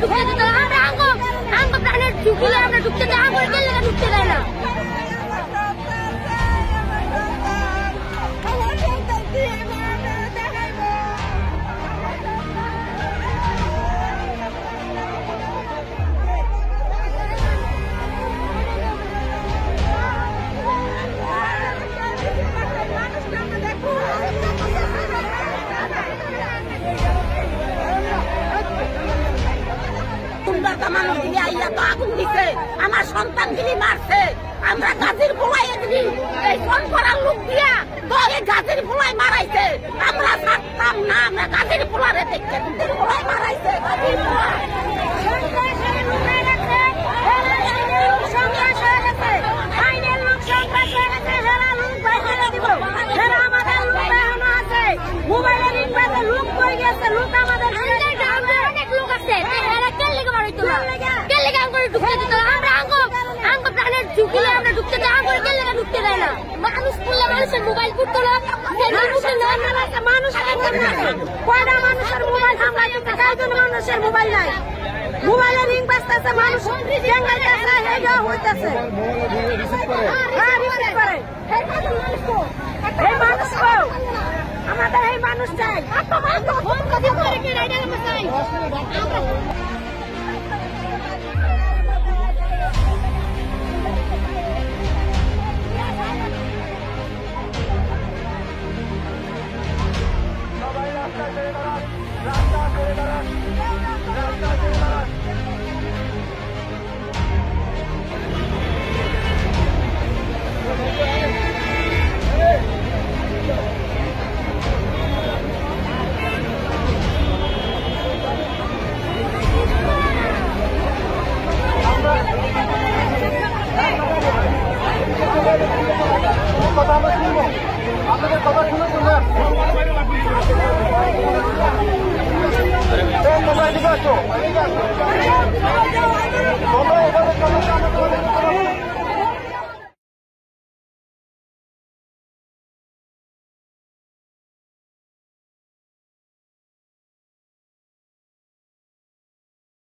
ঢুকতে দিত না। আমরা আঙ্গ প্রাণের ঝুঁকিলে আমরা ঢুকতে দেয়, আঙ্গুর গেলে ঢুকতে দেয় না। আগুন দিছে, আমার সন্তান গিলি মারছে, আমরা গাছের পোলাই এই ফোন করার লোক দিয়া তো এই গাছের পোলাই মারাইছে। আমরা থাকতাম না, আমরা গাছের পোলারে দেখতে পোলাই মারাইছে। গাছের পোলা মানুষের মোবাইল করতো না, মানুষের মোবাইল হামলাইতেছে, কয়জন মানুষের মোবাইল নাই, মোবাইলে রিং বাজতেছে, মানুষ হইতেছে। আমাদের এই মানুষ চাই।